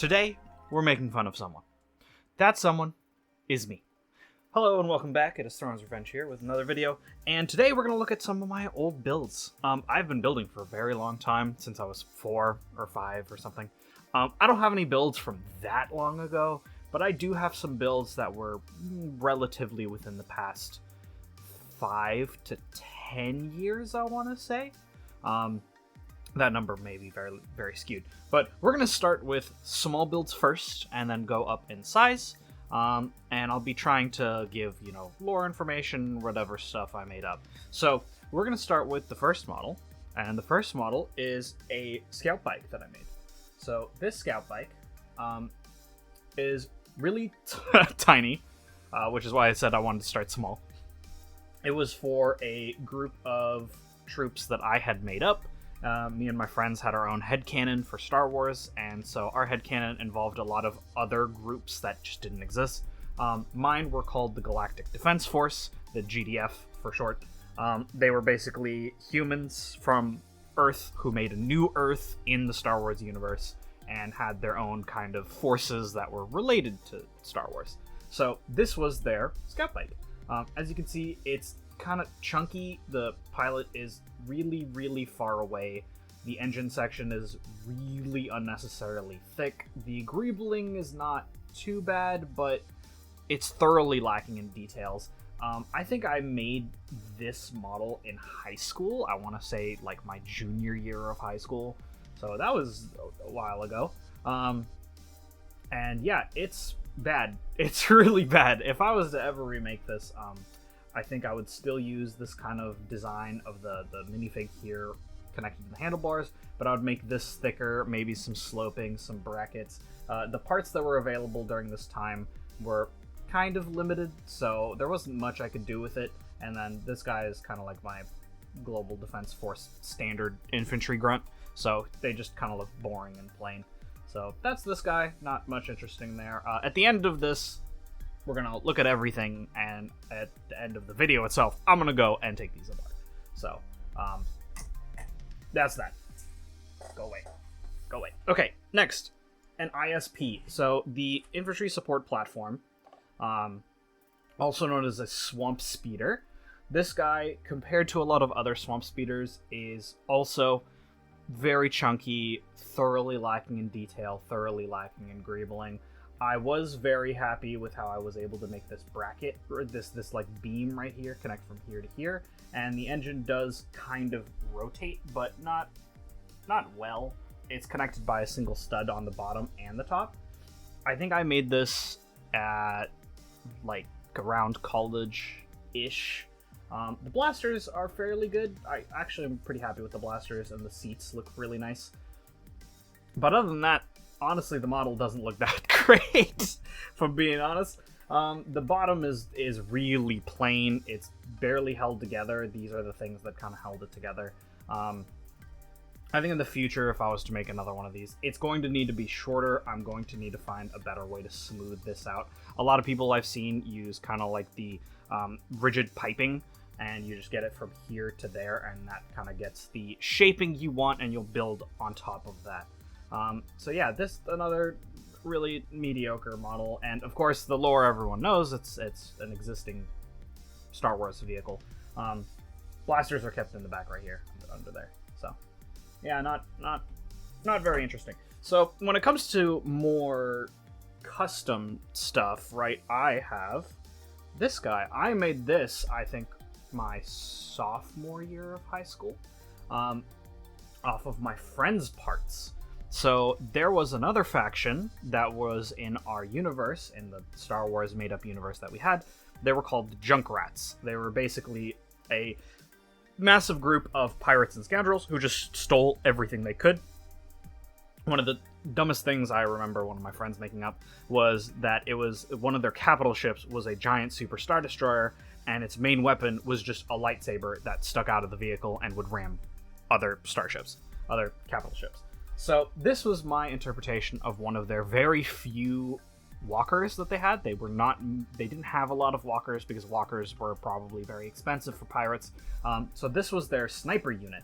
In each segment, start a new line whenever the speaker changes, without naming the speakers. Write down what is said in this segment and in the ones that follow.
Today, we're making fun of someone. That someone is me. Hello and welcome back. It is Throne's Revenge here with another video, and today we're going to look at some of my old builds. I've been building for a very long time, since I was 4 or 5 or something. I don't have any builds from that long ago, but I do have some builds that were relatively within the past 5 to 10 years, I want to say. That number may be very, very skewed. But we're going to start with small builds first, and then go up in size. And I'll be trying to give, lore information, whatever stuff I made up. So we're going to start with the first model. And the first model is a scout bike that I made. So this scout bike is really tiny, which is why I said I wanted to start small. It was for a group of troops that I had made up. Me and my friends had our own headcanon for Star Wars, and so our headcanon involved a lot of other groups that just didn't exist. Mine were called the Galactic Defense Force, the GDF for short. They were basically humans from Earth who made a new Earth in the Star Wars universe and had their own kind of forces that were related to Star Wars. So this was their scout bike. As you can see, it's kind of chunky. The pilot is really, really far away. The engine section is really unnecessarily thick. The greebling is not too bad, but it's thoroughly lacking in details. I think I made this model in high school. I want to say like my junior year of high school. So that was a while ago. And yeah, it's bad. It's really bad. If I was to ever remake this, I think I would still use this kind of design of the minifig here connected to the handlebars, but I would make this thicker, maybe some sloping, some brackets. The parts that were available during this time were kind of limited, so there wasn't much I could do with it. And then this guy is kind of like my Global Defense Force standard infantry grunt, so they just kind of look boring and plain. So that's this guy, not much interesting there. At the end of this, we're going to look at everything, and at the end of the video itself, I'm going to go and take these apart. So, that's that. Go away. Go away. Okay, next, an ISP. So, the Infantry Support Platform, also known as a Swamp Speeder. This guy, compared to a lot of other Swamp Speeders, is also very chunky, thoroughly lacking in detail, thoroughly lacking in greebling. I was very happy with how I was able to make this bracket, or this like beam right here, connect from here to here, and the engine does kind of rotate, but not well. It's connected by a single stud on the bottom and the top. I think I made this at like around college-ish. The blasters are fairly good. I actually am pretty happy with the blasters, and the seats look really nice. But other than that, honestly, the model doesn't look that great, if I'm being honest. The bottom is really plain. It's barely held together. These are the things that kind of held it together. I think in the future, if I was to make another one of these, it's going to need to be shorter. I'm going to need to find a better way to smooth this out. A lot of people I've seen use kind of like the rigid piping, and you just get it from here to there, and that kind of gets the shaping you want, and you'll build on top of that. So yeah, this another really mediocre model, and of course the lore everyone knows, it's an existing Star Wars vehicle. Blasters are kept in the back right here, under there. So yeah, not very interesting. So when it comes to more custom stuff, right, I have this guy. I made this, I think, my sophomore year of high school, off of my friend's parts. So there was another faction that was in our universe, in the Star Wars made-up universe that we had. They were called the Junkrats. They were basically a massive group of pirates and scoundrels who just stole everything they could. One of the dumbest things I remember one of my friends making up was that it was one of their capital ships was a giant super star destroyer, and its main weapon was just a lightsaber that stuck out of the vehicle and would ram other starships, other capital ships. So this was my interpretation of one of their very few walkers that they had. They didn't have a lot of walkers because walkers were probably very expensive for pirates. So this was their sniper unit.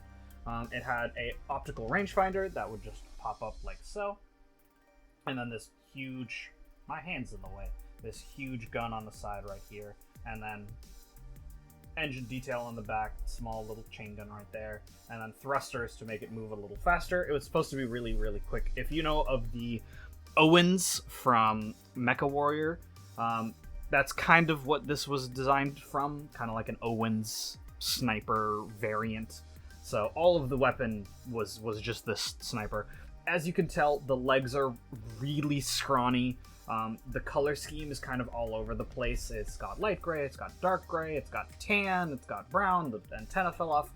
It had a optical rangefinder that would just pop up like so. And then this huge, my hand's in the way, this huge gun on the side right here, and then engine detail on the back, small little chain gun right there, and then thrusters to make it move a little faster. It was supposed to be really, really quick. If you know of the Owens from Mecha Warrior, that's kind of what this was designed from, kind of like an Owens sniper variant. So all of the weapon was just this sniper. As you can tell, the legs are really scrawny. The color scheme is kind of all over the place. It's got light gray, it's got dark gray, it's got tan, it's got brown, the antenna fell off.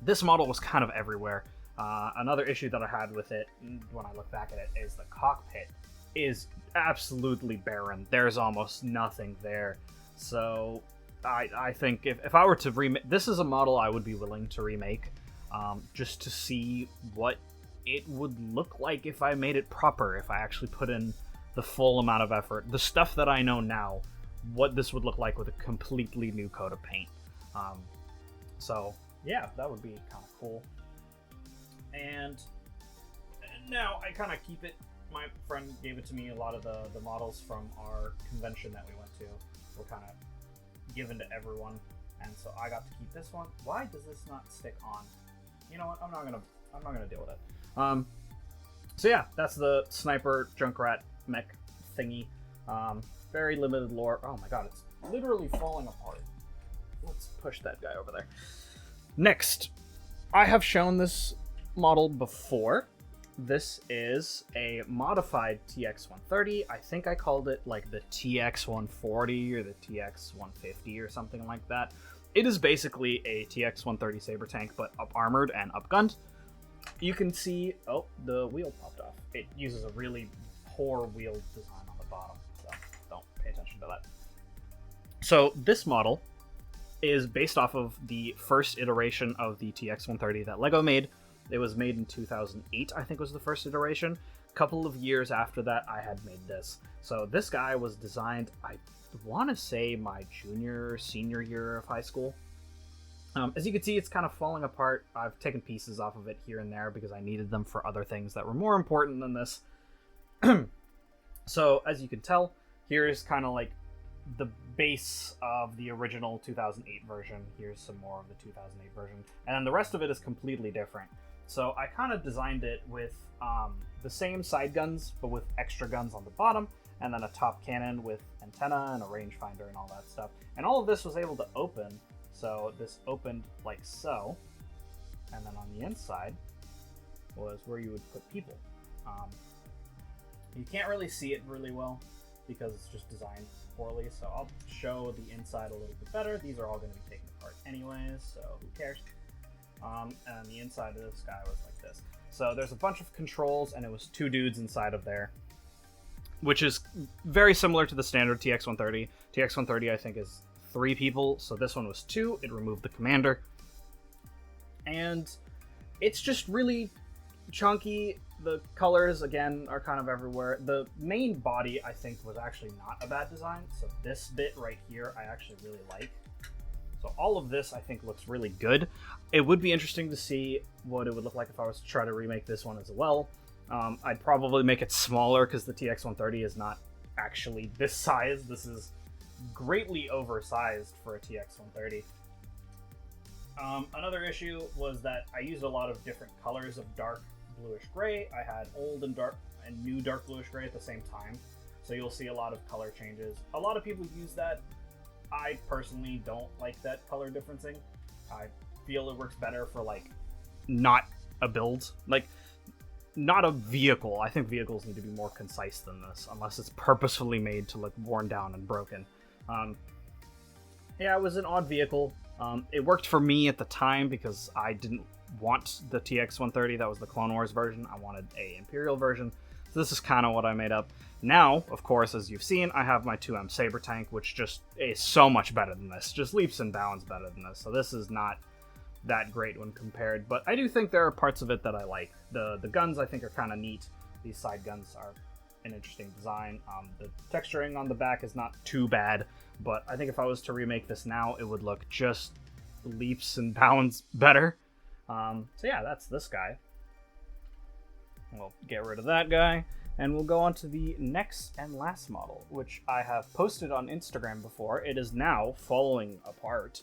This model was kind of everywhere. Another issue that I had with it, when I look back at it, is the cockpit is absolutely barren. There's almost nothing there. So I think if I were to remake, this is a model I would be willing to remake, just to see what it would look like if I made it proper, if I actually put in the full amount of effort, the stuff that I know now, what this would look like with a completely new coat of paint. So yeah, that would be kind of cool. And now I kind of keep it. My friend gave it to me. A lot of the models from our convention that we went to were kind of given to everyone, and so I got to keep this one. Why does this not stick on? You know what? I'm not gonna deal with it. So yeah, that's the Sniper Junkrat mech thingy. Very limited lore. Oh my god, it's literally falling apart. Let's push that guy over there. Next, I have shown this model before. This is a modified TX-130. I think I called it like the TX-140 or the TX-150 or something like that. It is basically a TX-130 Saber Tank, but up-armored and up-gunned. You can see, oh, the wheel popped off. It uses a really poor wheel design on the bottom, so don't pay attention to that. So this model is based off of the first iteration of the TX-130 that LEGO made. It was made in 2008, I think was the first iteration. A couple of years after that, I had made this. So this guy was designed, I want to say, my senior year of high school. As you can see, it's kind of falling apart. I've taken pieces off of it here and there because I needed them for other things that were more important than this. So, as you can tell, here's kind of like the base of the original 2008 version. Here's some more of the 2008 version. And then the rest of it is completely different. So I kind of designed it with the same side guns, but with extra guns on the bottom, and then a top cannon with antenna and a rangefinder and all that stuff. And all of this was able to open. So this opened like so, and then on the inside was where you would put people. You can't really see it really well because it's just designed poorly, so I'll show the inside a little bit better. These are all going to be taken apart anyways, so who cares? And the inside of this guy was like this. So there's a bunch of controls, and it was 2 dudes inside of there, which is very similar to the standard TX-130. TX-130, I think, is 3 people, so this one was 2. It removed the commander. And it's just really chunky. The colors, again, are kind of everywhere. The main body, I think, was actually not a bad design. So this bit right here, I actually really like. So all of this, I think, looks really good. It would be interesting to see what it would look like if I was to try to remake this one as well. I'd probably make it smaller because the TX-130 is not actually this size. This is greatly oversized for a TX-130. Another issue was that I used a lot of different colors of dark bluish gray. I had old and dark and new dark bluish gray at the same time, so you'll see a lot of color changes. A lot of people use that. I personally don't like that color differencing. I feel it works better for like not a build, like not a vehicle. I think vehicles need to be more concise than this, unless it's purposefully made to look worn down and broken. Yeah, it was an odd vehicle. It worked for me at the time because I didn't want the TX-130. That was the Clone Wars version. I wanted a Imperial version. So this is kind of what I made up. Now, of course, as you've seen, I have my 2M Saber Tank, which just is so much better than this. Just leaps and bounds better than this. So this is not that great when compared, but I do think there are parts of it that I like. The guns, I think, are kind of neat. These side guns are an interesting design. The texturing on the back is not too bad, but I think if I was to remake this now, it would look just leaps and bounds better. So yeah, that's this guy. We'll get rid of that guy, and we'll go on to the next and last model, which I have posted on Instagram before. It is now falling apart,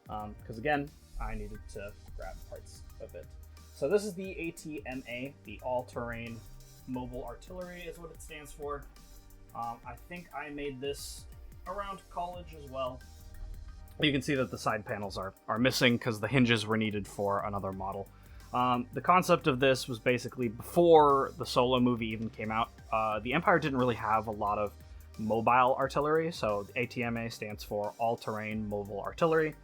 because again, I needed to grab parts of it. So this is the ATMA, the All-Terrain Mobile Artillery is what it stands for. I think I made this around college as well. You can see that the side panels are missing because the hinges were needed for another model. The concept of this was basically before the Solo movie even came out. The Empire didn't really have a lot of mobile artillery, so the ATMA stands for All-Terrain Mobile Artillery.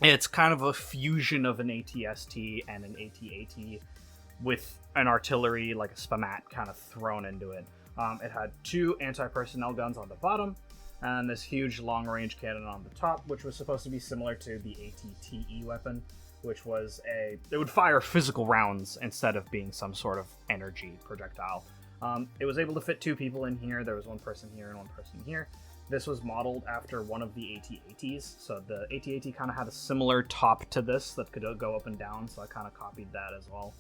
It's kind of a fusion of an ATST and an AT-AT with an artillery, like a SPAMAT, kind of thrown into it. It had 2 anti-personnel guns on the bottom, and this huge long-range cannon on the top, which was supposed to be similar to the AT-TE weapon, which was it would fire physical rounds instead of being some sort of energy projectile. It was able to fit 2 people in here. There was 1 person here and 1 person here. This was modeled after one of the AT-ATs, so the AT-AT kind of had a similar top to this that could go up and down, so I kind of copied that as well.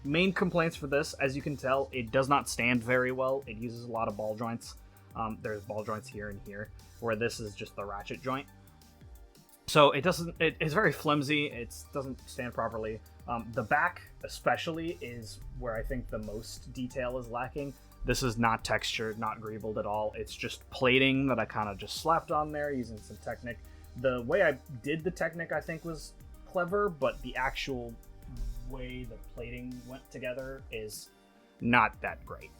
Main complaints for this, as you can tell, it does not stand very well. It uses a lot of ball joints. There's ball joints here and here, where this is just the ratchet joint. So it's very flimsy, it doesn't stand properly. The back, especially, is where I think the most detail is lacking. This is not textured, not greebled at all. It's just plating that I kind of just slapped on there using some Technic. The way I did the Technic, I think, was clever, but the actual way the plating went together is not that great.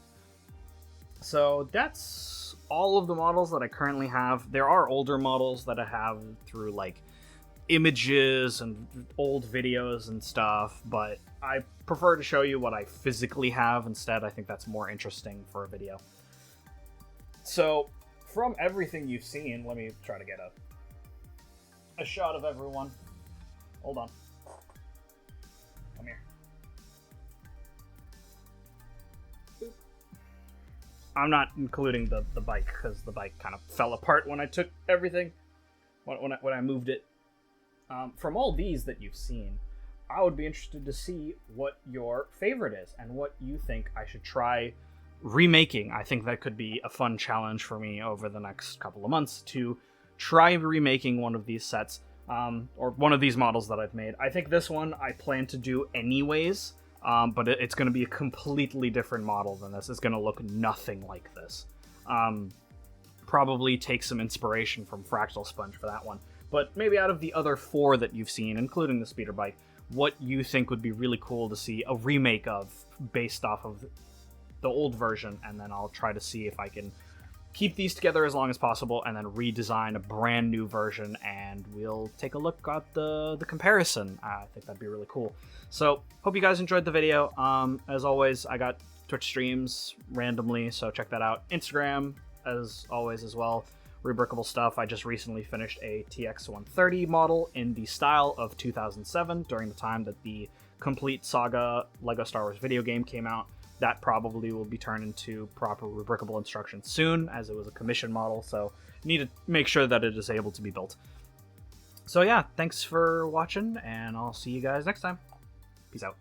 So that's all of the models that I currently have. There are older models that I have through like images and old videos and stuff, but I prefer to show you what I physically have instead. I think that's more interesting for a video. So from everything you've seen, let me try to get a shot of everyone. Hold on. Come here. Boop. I'm not including the bike because the bike kind of fell apart when I took everything, when I moved it. From all these that you've seen, I would be interested to see what your favorite is and what you think I should try remaking. I think that could be a fun challenge for me over the next couple of months to try remaking one of these sets, or one of these models that I've made. I think this one I plan to do anyways, but it's going to be a completely different model than this. It's going to look nothing like this. Probably take some inspiration from Fractal Sponge for that one. But maybe out of the other 4 that you've seen, including the speeder bike, what you think would be really cool to see a remake of based off of the old version, and then I'll try to see if I can keep these together as long as possible and then redesign a brand new version, and we'll take a look at the comparison. I think that'd be really cool. So hope you guys enjoyed the video. As always, I got Twitch streams randomly, so check that out. Instagram, as always, as well. Rebrickable stuff. I just recently finished a TX-130 model in the style of 2007 during the time that the complete Saga LEGO Star Wars video game came out. That probably will be turned into proper rebrickable instructions soon, as it was a commission model, so need to make sure that it is able to be built. So yeah, thanks for watching, and I'll see you guys next time. Peace out.